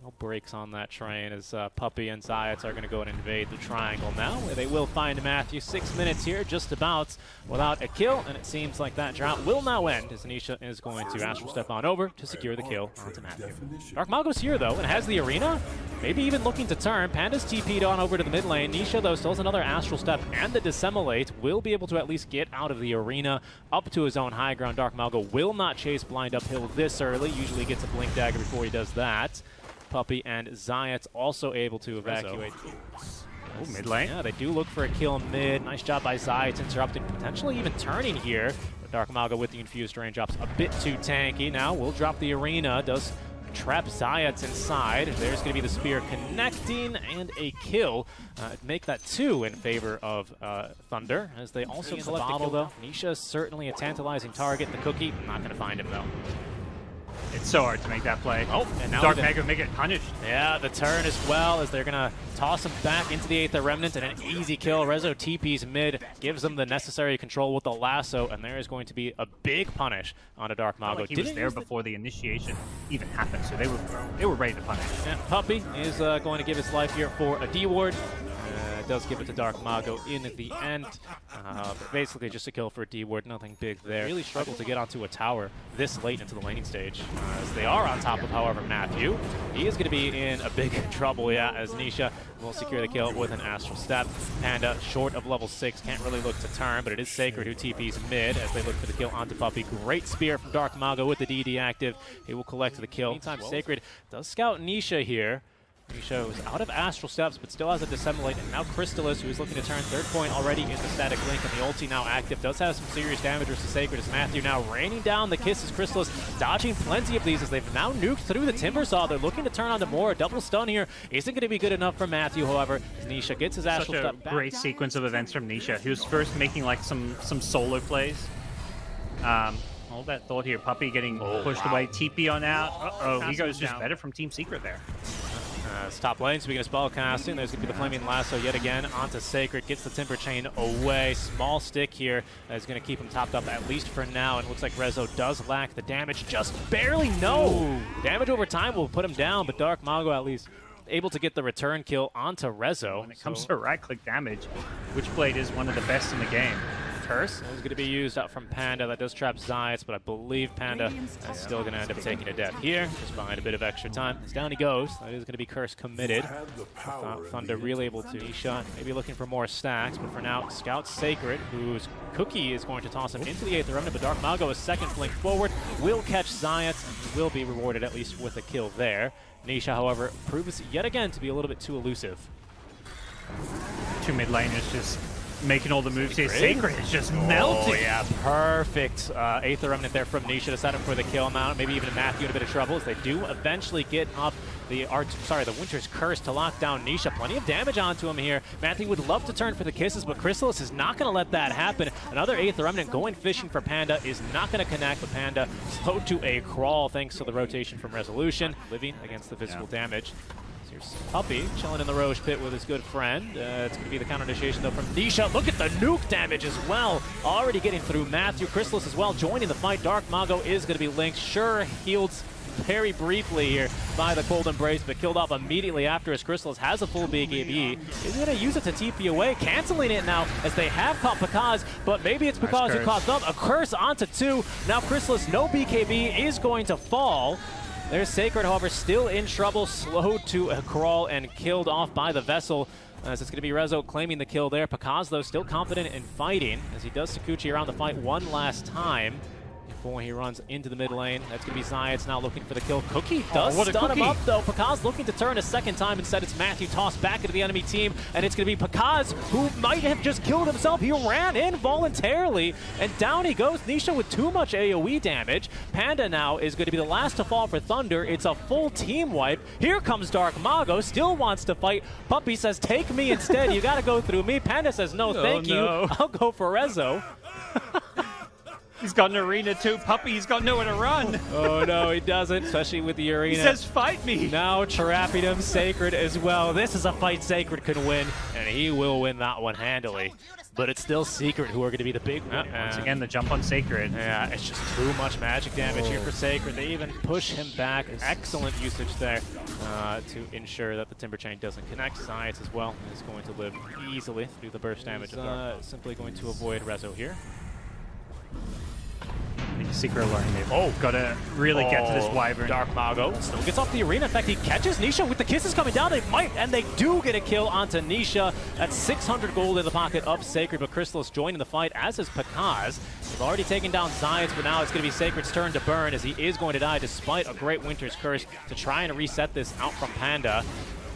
No brakes on that train as Puppey and Zayats are going to go and invade the triangle now, where they will find Matthew. 6 minutes here, just about, without a kill, and it seems like that drought will now end as Nisha is going to astral step on over to secure the kill onto Matthew. Dark Mago's here though, and has the arena, maybe even looking to turn. Panda's TP'd on over to the mid lane. Nisha though still has another astral step and the dissemblate, will be able to at least get out of the arena up to his own high ground. Dark Mago will not chase blind uphill this early, usually gets a blink dagger before he does that. Puppey and Zayats also able to evacuate. Oh, mid lane. Yeah, they do look for a kill mid. Nice job by Zayats interrupting, potentially even turning here. But Dark Mago with the infused rain drops a bit too tanky. Now will drop the arena, does trap Zayats inside. There's going to be the spear connecting and a kill. Make that 2 in favor of Thunder, as they also collect the bottle though. Nisha certainly a tantalizing target. The cookie, not going to find him though. It's so hard to make that play. Oh, and now Dark Mago make it punished. Yeah, the turn as well, as they're going to toss him back into the 8th Remnant, and an easy kill. Rezo TP's mid, gives them the necessary control with the lasso, and there is going to be a big punish on a Dark Mago. Like he was there before the initiation even happened, so they were ready to punish. Yeah, Puppey is going to give his life here for a D-ward. Does give it to Dark Mago in the end. But basically just a kill for a D-ward, nothing big there. Really struggled to get onto a tower this late into the laning stage. As they are on top of, however, Matthew. He is going to be in a big trouble, yeah, as Nisha will secure the kill with an astral step. Panda, short of level 6, can't really look to turn, but it is Sacred who TP's mid as they look for the kill onto Puppey. Great spear from Dark Mago with the DD active. He will collect the kill. Meantime, Sacred does scout Nisha here. Nisha was out of astral steps, but still has a dissemblate, and now Crystallis, who is looking to turn third point already in the static link, and the ulti now active, does have some serious damage versus Sacred as Matthew now raining down the kisses. Crystallis dodging plenty of these as they've now nuked through the Timber Saw. They're looking to turn onto more. A double stun here isn't going to be good enough for Matthew, however, as Nisha gets his astral step back. Great sequence of events from Nisha. He was first making like some solo plays. Hold that thought here. Puppey getting pushed away. TP on out. Uh-oh, he goes just better from Team Secret there. It's top lane, speaking of spell casting, there's going to be the Flaming Lasso yet again onto Sacred, gets the Timber Chain away. Small stick here is going to keep him topped up at least for now, and it looks like Rezo does lack the damage, just barely, no! Damage over time will put him down, but Dark Mago at least able to get the return kill onto Rezo. When it comes to right-click damage, Witchblade is one of the best in the game. Curse is going to be used out from Panda. That does trap Zayats, but I believe Panda is still going to end up taking a death here, just behind a bit of extra time. As down he goes. That is going to be Curse committed. Thunder really able to shot, maybe looking for more stacks, but for now, Scout Sacred, whose cookie is going to toss him into the 8th Remnant, but Dark Mago is second flank forward, will catch Zayats, and will be rewarded at least with a kill there. Nisha, however, proves yet again to be a little bit too elusive. Two mid laners just making all the moves here. Sacred is just melting. Oh, yeah, perfect. 8th Remnant there from Nisha to set up for the kill amount. Maybe even Matthew in a bit of trouble as they do eventually get up the Winter's Curse to lock down Nisha. Plenty of damage onto him here. Matthew would love to turn for the kisses, but Crystallis is not going to let that happen. Another 8th Remnant going fishing for Panda is not going to connect, but Panda slowed to a crawl thanks to the rotation from Resolution, living against the physical damage. Here's Puppey chilling in the Roche pit with his good friend. It's going to be the counter initiation though from Nisha. Look at the nuke damage as well. Already getting through Matthew. Crystallis as well joining the fight. Dark Mago is going to be linked. Sure, healed very briefly here by the Cold Embrace, but killed off immediately after as Crystallis has a full BKB. He's going to use it to TP away, canceling it now as they have caught Pakaz, but maybe it's Pakaz who caught up. A curse onto 2. Now Crystallis, no BKB, is going to fall. There's Sacred, however, still in trouble, slowed to a crawl and killed off by the Vessel. As it's going to be Rezo claiming the kill there. Pakaz, though, still confident in fighting as he does Sakuchi around the fight one last time before he runs into the mid lane. That's going to be Zayats now looking for the kill. Cookie does stun him up, though. Pakaz looking to turn a second time. Instead, it's Matthew tossed back into the enemy team, and it's going to be Pakaz, who might have just killed himself. He ran in voluntarily, and down he goes. Nisha with too much AoE damage. Panda now is going to be the last to fall for Thunder. It's a full team wipe. Here comes Dark Mago, still wants to fight. Puppey says, take me instead. You got to go through me. Panda says, no, thank you. I'll go for Rezo. He's got an arena too. Puppy, he's got nowhere to run. Oh no, he doesn't, especially with the arena. He says, fight me. Now trapping him, Sacred as well. This is a fight Sacred can win, and he will win that one handily. But it's still Secret who are going to be the big one. Once again, the jump on Sacred. Yeah, it's just too much magic damage here for Sacred. They even push him back. Excellent usage there to ensure that the Timber Chain doesn't connect. Science as well is going to live easily through the burst damage. Simply going to avoid Rezo here. I think Secret learning it. Oh, gotta really get to this Wyvern. Dark Mago still gets off the arena. In fact, he catches Nisha with the kisses coming down. They might, and they do get a kill onto Nisha. That's 600 gold in the pocket of Sacred, but Chrysalis joining the fight, as is Pakaz. They've already taken down Zayats, but now it's going to be Sacred's turn to burn, as he is going to die despite a great Winter's Curse to try and reset this out from Panda.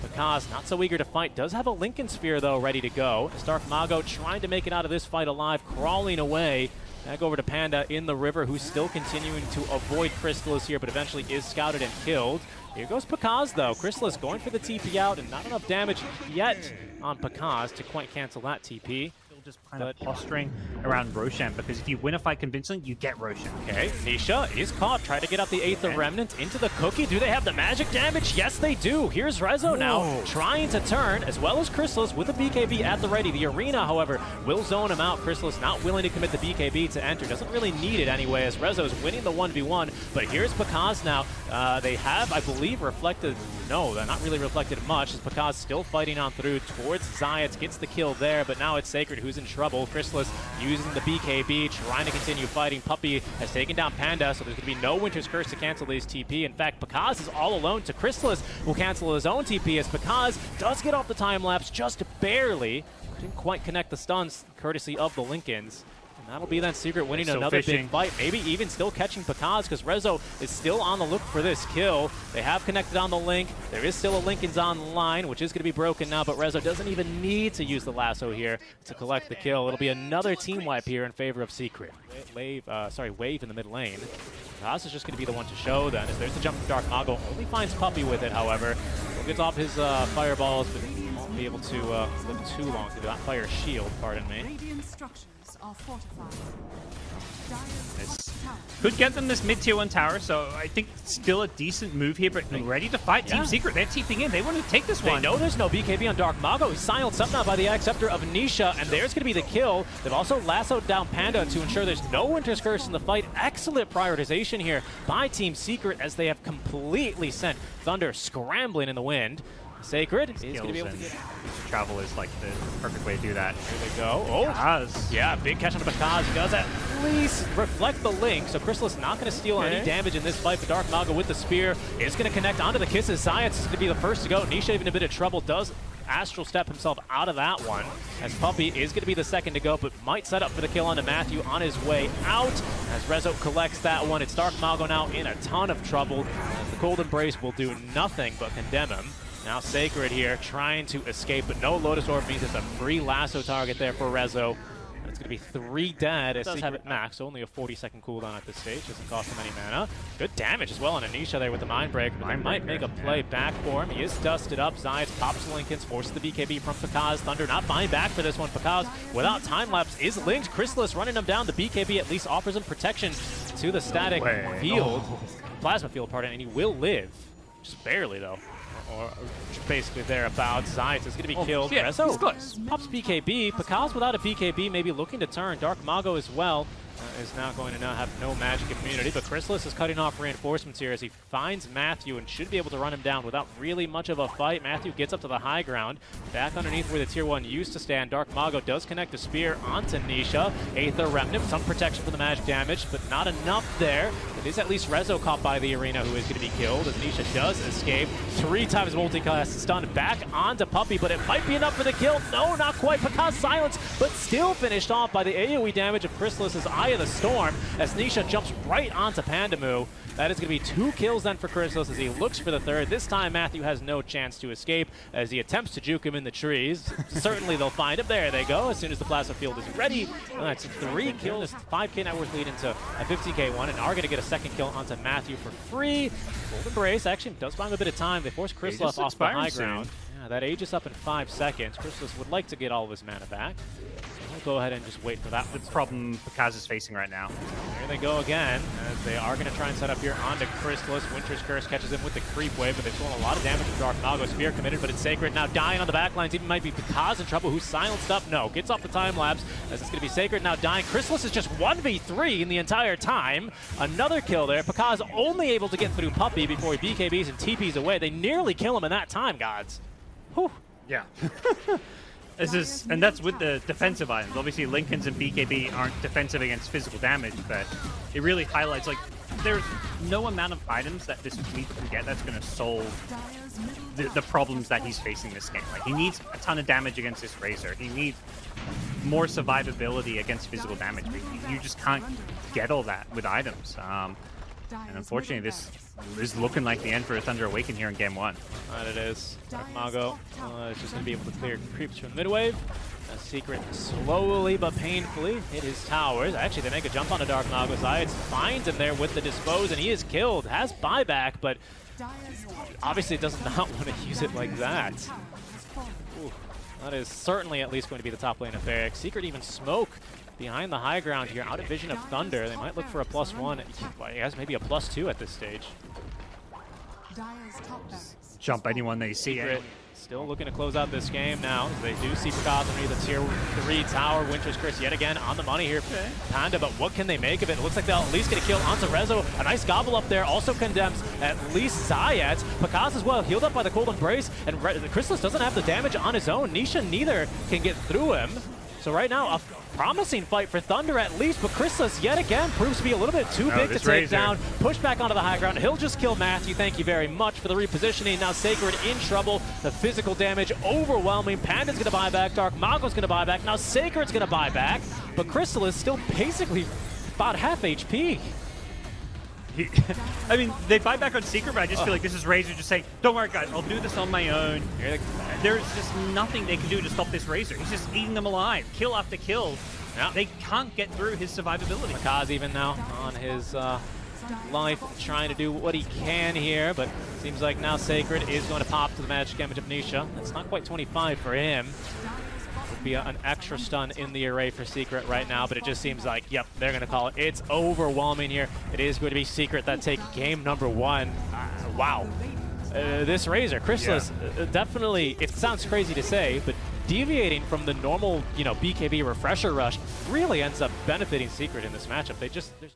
Pakaz, not so eager to fight, does have a Lincoln Sphere, though, ready to go. Dark Mago trying to make it out of this fight alive, crawling away. Back over to Panda in the river, who's still continuing to avoid Chrysalis here, but eventually is scouted and killed. Here goes Pakaz, though. Chrysalis going for the TP out, and not enough damage yet on Pakaz to quite cancel that TP. Just kind of posturing around Roshan, because if you win a fight convincingly, you get Roshan. Okay, Nisha is caught. Try to get out the Aether Remnant into the cookie. Do they have the magic damage? Yes, they do. Here's Rezo now trying to turn, as well as Chrysalis with a BKB at the ready. The arena, however, will zone him out. Chrysalis not willing to commit the BKB to enter. Doesn't really need it anyway, as Rezo is winning the 1v1. But here's Pakaz now. They have, I believe, reflected. No, they're not really reflected much, as Pakaz still fighting on through towards Zayats. Gets the kill there, but now it's Sacred who's in trouble. Chrysalis using the BKB, trying to continue fighting. Puppy has taken down Panda, so there's going to be no Winter's Curse to cancel his TP. In fact, Pakaz is all alone to Chrysalis, will cancel his own TP, as Pakaz does get off the time lapse just barely. Didn't quite connect the stuns, courtesy of the Lincolns. That'll be then Secret winning another big fight, maybe even still catching Pakaz, because Rezo is still on the look for this kill. They have connected on the link. There is still a Lincoln's on the line, which is going to be broken now, but Rezo doesn't even need to use the lasso here to collect the kill. It'll be another team wipe here in favor of Secret. Wave in the mid lane. Pakaz is just going to be the one to show then, as there's the jump from Dark Mago. Only finds Puppy with it, however. Gets off his fireballs, but he won't be able to live too long through that fire shield, pardon me. Could get them this mid-tier 1 tower, so I think still a decent move here, but ready to fight. Team Secret, they're TPing in. They want to take this one. They know there's no BKB on Dark Mago. He's silenced up now by the Acceptor of Nisha, and there's going to be the kill. They've also lassoed down Panda to ensure there's no Winter's Curse in the fight. Excellent prioritization here by Team Secret, as they have completely sent Thunder scrambling in the wind. Sacred is going to be able to get travel is like the perfect way to do that. Here they go. Oh, yeah, big catch on the Pakaz. He does at least reflect the link, so Chrysalis not going to steal any damage in this fight, but Dark Mago with the spear is going to connect onto the kisses. Science is going to be the first to go. Nisha even a bit of trouble, does Astral Step himself out of that one, as Puppy is going to be the second to go, but might set up for the kill onto Matthew on his way out, as Rezo collects that one. It's Dark Mago now in a ton of trouble, as the Cold Embrace will do nothing but condemn him. Now Sacred here trying to escape, but no Lotus Orb means it's a free lasso target there for Rezo. And it's going to be 3 dead, as does have it max, only a 40-second cooldown at this stage. Doesn't cost him any mana. Good damage as well on Anisha there with the Mind Break, but they might make a play back for him. He is dusted up. Zayats pops Lincolns, forces the BKB from Pakaz. Thunder not buying back for this one. Pakaz, without time lapse, is linked. Chrysalis running him down. The BKB at least offers him protection to the static field. Plasma field, pardon, and he will live. Just barely, though. Or basically thereabouts. Zayats is going to be killed. Yeah, Rezo pops BKB. Pakaz without a BKB, maybe looking to turn. Dark Mago as well is now going to now have no magic immunity, but Chrysalis is cutting off reinforcements here as he finds Matthew and should be able to run him down without really much of a fight. Matthew gets up to the high ground, back underneath where the tier 1 used to stand. Dark Mago does connect a spear onto Nisha. Aether Remnant, some protection for the magic damage, but not enough there. It is at least Rezo caught by the arena, who is going to be killed, as Nisha does escape. 3 times multicast stun back onto Puppy, but it might be enough for the kill. No, not quite. Pakaz silence, but still finished off by the AoE damage of Chrysalis's Eye of the Storm, as Nisha jumps right onto Pandamu. That is going to be 2 kills then for Chrysalis as he looks for the third. This time Matthew has no chance to escape as he attempts to juke him in the trees. Certainly they'll find him. There they go. As soon as the plasma field is ready. It's 3 kills, 5k net worth lead into a 15k one, and are going to get a second kill onto Matthew for free. Cold Embrace actually does buy him a bit of time. They force Chrysalis off the high ground. Yeah, that ages up in 5 seconds. Chrysalis would like to get all of his mana back. go ahead and just wait for that. The problem Pakaz is facing right now. There they go again, as they are going to try and set up here onto Chrysalis. Winter's Curse catches him with the creep wave, but they've done a lot of damage from Dark Mago. Spear committed, but it's Sacred now dying on the backlines. Even might be Pakaz in trouble, who's silenced up. No, gets off the time lapse, as it's going to be Sacred now dying. Chrysalis is just 1v3 in the entire time. Another kill there. Pakaz only able to get through Puppey before he BKBs and TPs away. They nearly kill him in that time, gods. Whew. Yeah. And that's with the defensive items. Obviously, Lincolns and BKB aren't defensive against physical damage, but it really highlights, like, there's no amount of items that this week can get that's going to solve the problems that he's facing this game. Like, he needs a ton of damage against this Razor. He needs more survivability against physical damage. But you just can't get all that with items. And unfortunately, this is looking like the end for Thunder Awaken here in game 1. Right, it is. Dark Mago is just going to be able to clear creeps from mid-wave. Secret slowly but painfully hit his towers. Actually, they make a jump on the Dark Mago side. Finds him there with the dispose, and he is killed. Has buyback, but obviously does not want to use it like that. Ooh, that is certainly at least going to be the top lane of Ferric. Secret even smoke behind the high ground here, out of vision of Thunder. They might look for a +1. I guess maybe a +2 at this stage. Jump anyone they see. Secret still looking to close out this game now. They do see Pakaz underneath the tier 3 tower. Winter's Curse yet again on the money here. Okay. Panda, but what can they make of it? It looks like they'll at least get a kill onto Rezo. A nice gobble up there also condemns at least Zayat. Pakaz as well, healed up by the Cold Embrace, and the Chrysalis doesn't have the damage on his own. Nisha neither can get through him. So right now, a promising fight for Thunder at least, but Chrysalis yet again proves to be a little bit too big to take down. Push back onto the high ground. He'll just kill Matthew. Thank you very much for the repositioning. Now Sacred in trouble. The physical damage overwhelming. Panda's going to buy back. Dark Mago's going to buy back. Now Sacred's going to buy back, but Chrysalis still basically about half HP. I mean, they buy back on Secret, but I just feel like this is Razor just saying, don't worry, guys, I'll do this on my own. There's just nothing they can do to stop this Razor. He's just eating them alive, kill after kill. Yeah. They can't get through his survivability. Pakaz even now on his life, trying to do what he can here, but seems like now Sacred is going to pop to the magic image of Nisha. That's not quite 25 for him. Would be an extra stun in the array for Secret right now, but it just seems like, yep, they're going to call it. It's overwhelming here. It is going to be Secret that take game number 1. Wow. This Razor, Chrysalis, definitely, it sounds crazy to say, but deviating from the normal, BKB refresher rush really ends up benefiting Secret in this matchup. There's